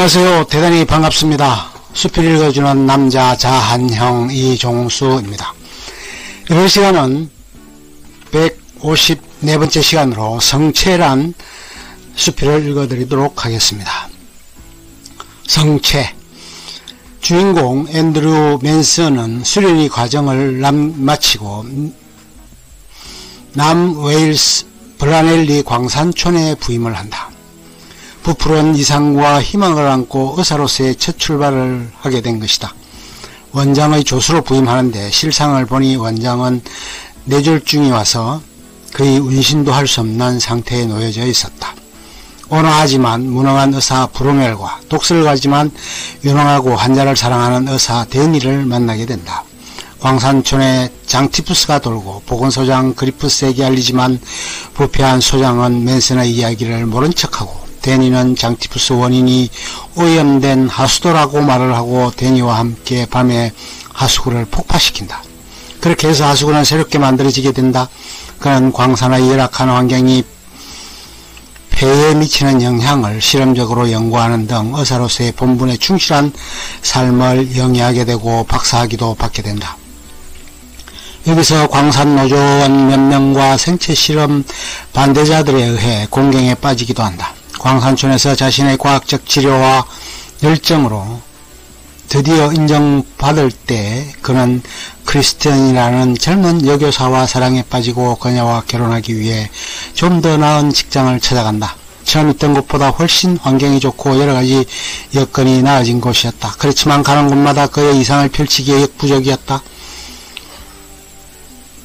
안녕하세요. 대단히 반갑습니다. 숲을 읽어주는 남자 자한형 이종수입니다. 이번 시간은 154번째 시간으로 성체란 수필을 읽어드리도록 하겠습니다. 성체. 주인공 앤드류 맨슨은 수련의 과정을 마치고 남웨일스 블라넬리 광산촌에 부임을 한다. 부풀은 이상과 희망을 안고 의사로서의 첫 출발을 하게 된 것이다. 원장의 조수로 부임하는데 실상을 보니 원장은 뇌졸중이 와서 그의 운신도 할 수 없는 상태에 놓여져 있었다. 온화하지만 무능한 의사 브로멜과 독설가지만 유능하고 환자를 사랑하는 의사 데니를 만나게 된다. 광산촌에 장티푸스가 돌고 보건소장 그리프스에게 알리지만 부패한 소장은 맨슨의 이야기를 모른 척하고 데니는 장티푸스 원인이 오염된 하수도라고 말을 하고 데니와 함께 밤에 하수구를 폭파시킨다. 그렇게 해서 하수구는 새롭게 만들어지게 된다. 그는 광산의 열악한 환경이 폐에 미치는 영향을 실험적으로 연구하는 등 의사로서의 본분에 충실한 삶을 영위하게 되고 박사학위도 받게 된다. 여기서 광산노조원 몇 명과 생체실험 반대자들에 의해 공경에 빠지기도 한다. 광산촌에서 자신의 과학적 지료와 열정으로 드디어 인정받을 때 그는 크리스티언이라는 젊은 여교사와 사랑에 빠지고 그녀와 결혼하기 위해 좀 더 나은 직장을 찾아간다. 처음 있던 곳보다 훨씬 환경이 좋고 여러가지 여건이 나아진 곳이었다. 그렇지만 가는 곳마다 그의 이상을 펼치기에 역부족이었다.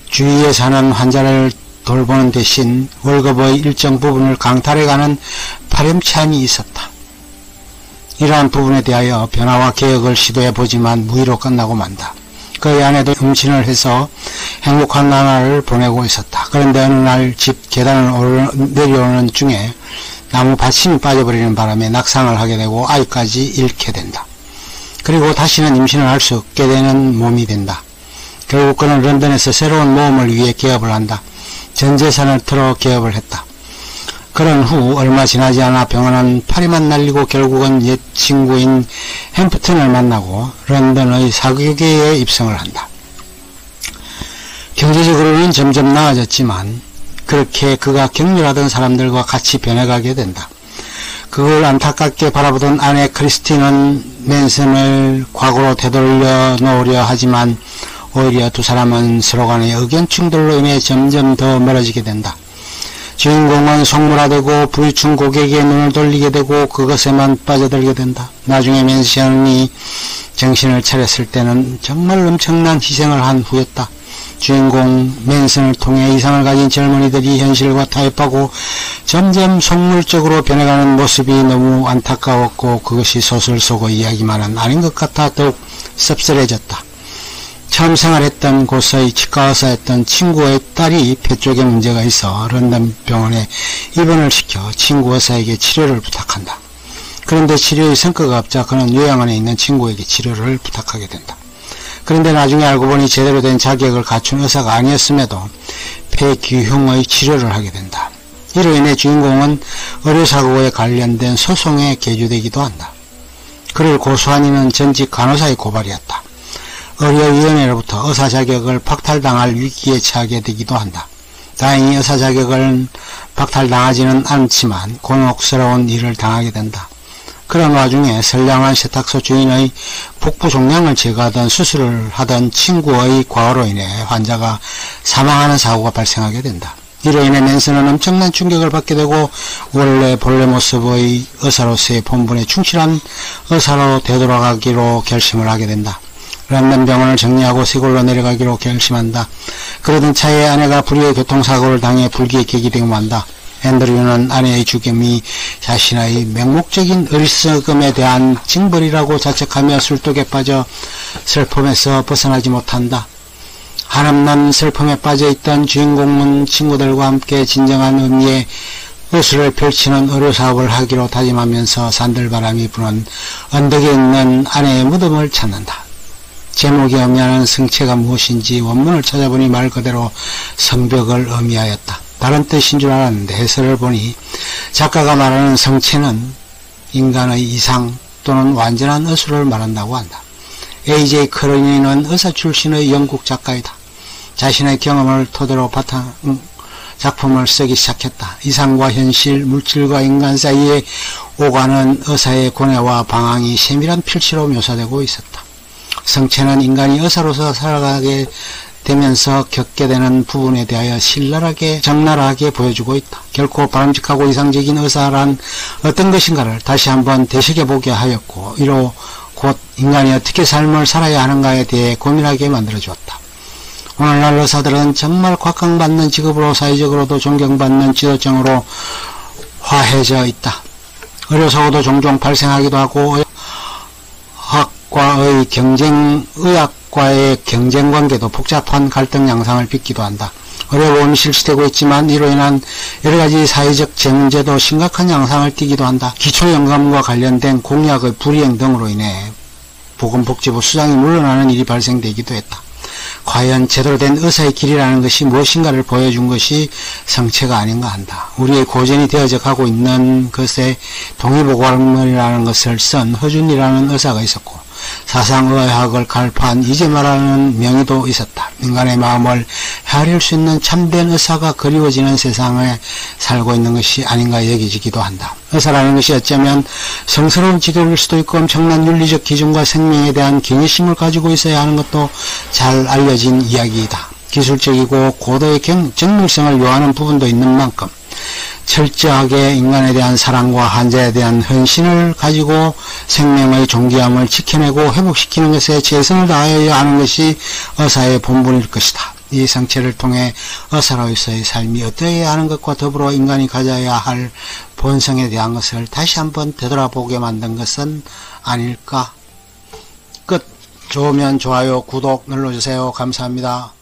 주위에 사는 환자를 돌보는 대신 월급의 일정 부분을 강탈해가는 파렴치한이 있었다. 이러한 부분에 대하여 변화와 개혁을 시도해보지만 무의로 끝나고 만다. 그의 아내도 임신을 해서 행복한 나날을 보내고 있었다. 그런데 어느 날 집 계단을 내려오는 중에 나무 받침이 빠져버리는 바람에 낙상을 하게 되고 아이까지 잃게 된다. 그리고 다시는 임신을 할 수 없게 되는 몸이 된다. 결국 그는 런던에서 새로운 모험을 위해 개업을 한다. 전 재산을 틀어 개업을 했다. 그런 후 얼마 지나지 않아 병원은 파리만 날리고 결국은 옛 친구인 햄프튼을 만나고 런던의 사교계에 입성을 한다. 경제적으로는 점점 나아졌지만 그렇게 그가 격렬하던 사람들과 같이 변해가게 된다. 그걸 안타깝게 바라보던 아내 크리스틴은 맨슨을 과거로 되돌려 놓으려 하지만 오히려 두 사람은 서로 간의 의견 충돌로 인해 점점 더 멀어지게 된다. 주인공은 속물화되고 불충 고객의 눈을 돌리게 되고 그것에만 빠져들게 된다. 나중에 맨슨이 정신을 차렸을 때는 정말 엄청난 희생을 한 후였다. 주인공 맨슨을 통해 이상을 가진 젊은이들이 현실과 타협하고 점점 속물적으로 변해가는 모습이 너무 안타까웠고 그것이 소설 속의 이야기만은 아닌 것 같아 더욱 씁쓸해졌다. 처음 생활했던 곳의 치과의사였던 친구의 딸이 폐 쪽에 문제가 있어 런던 병원에 입원을 시켜 친구 의사에게 치료를 부탁한다. 그런데 치료의 성과가 없자 그는 요양원에 있는 친구에게 치료를 부탁하게 된다. 그런데 나중에 알고 보니 제대로 된 자격을 갖춘 의사가 아니었음에도 폐기흉의 치료를 하게 된다. 이로 인해 주인공은 의료사고에 관련된 소송에 계주되기도 한다. 그를 고소한 이는 전직 간호사의 고발이었다. 의료위원회로부터 의사 자격을 박탈당할 위기에 처하게 되기도 한다. 다행히 의사 자격을 박탈당하지는 않지만 곤혹스러운 일을 당하게 된다. 그런 와중에 선량한 세탁소 주인의 복부 종양을 제거하던 수술을 하던 친구의 과오로 인해 환자가 사망하는 사고가 발생하게 된다. 이로 인해 맨슨은 엄청난 충격을 받게 되고 원래 본래 모습의 의사로서의 본분에 충실한 의사로 되돌아가기로 결심을 하게 된다. 런던 병원을 정리하고 시골로 내려가기로 결심한다. 그러던 차에 아내가 불의의 교통사고를 당해 불기에 격이 되고 만다. 앤드류는 아내의 죽음이 자신의 맹목적인 어리석음에 대한 징벌이라고 자책하며 술독에 빠져 슬픔에서 벗어나지 못한다. 한없는 슬픔에 빠져있던 주인공은 친구들과 함께 진정한 의미의 의술을 펼치는 의료사업을 하기로 다짐하면서 산들바람이 부는 언덕에 있는 아내의 무덤을 찾는다. 제목이 의미하는 성체가 무엇인지 원문을 찾아보니 말 그대로 성벽을 의미하였다. 다른 뜻인 줄 알았는데 해설을 보니 작가가 말하는 성체는 인간의 이상, 또는 완전한 의술을 말한다고 한다. A.J. 크로니는 의사 출신의 영국 작가이다. 자신의 경험을 토대로 바탕 작품을 쓰기 시작했다. 이상과 현실, 물질과 인간 사이에 오가는 의사의 고뇌와 방황이 세밀한 필시로 묘사되고 있었다. 성체는 인간이 의사로서 살아가게 되면서 겪게 되는 부분에 대하여 신랄하게 적나라하게 보여주고 있다. 결코 바람직하고 이상적인 의사란 어떤 것인가를 다시 한번 되새겨보게 하였고, 이로 곧 인간이 어떻게 삶을 살아야 하는가에 대해 고민하게 만들어주었다. 오늘날 의사들은 정말 곽강받는 직업으로 사회적으로도 존경받는 지도층으로 화해져 있다. 어려서도 종종 발생하기도 하고, 의학과의 경쟁관계도 복잡한 갈등 양상을 빚기도 한다. 어려움이 실시되고 있지만 이로 인한 여러가지 사회적 문제도 심각한 양상을 띠기도 한다. 기초연금과 관련된 공약의 불이행 등으로 인해 보건복지부 수장이 물러나는 일이 발생되기도 했다. 과연 제대로 된 의사의 길이라는 것이 무엇인가를 보여준 것이 성체가 아닌가 한다. 우리의 고전이 되어져 가고 있는 것에 동의보감이라는 것을 쓴 허준이라는 의사가 있었고, 사상의학을 갈파한 이재마라는 명의도 있었다. 인간의 마음을 헤아릴 수 있는 참된 의사가 그리워지는 세상에 살고 있는 것이 아닌가 여겨지기도 한다. 의사라는 것이 어쩌면 성스러운 직업일 수도 있고, 엄청난 윤리적 기준과 생명에 대한 경외심을 가지고 있어야 하는 것도 잘 알려진 이야기이다. 기술적이고 고도의 정밀성을 요하는 부분도 있는 만큼 철저하게 인간에 대한 사랑과 환자에 대한 헌신을 가지고 생명의 존귀함을 지켜내고 회복시키는 것에 최선을 다하여야 하는 것이 의사의 본분일 것이다. 이 성체를 통해 의사로서의 삶이 어떠해야 하는 것과 더불어 인간이 가져야 할 본성에 대한 것을 다시 한번 되돌아보게 만든 것은 아닐까. 끝. 좋으면 좋아요, 구독 눌러주세요. 감사합니다.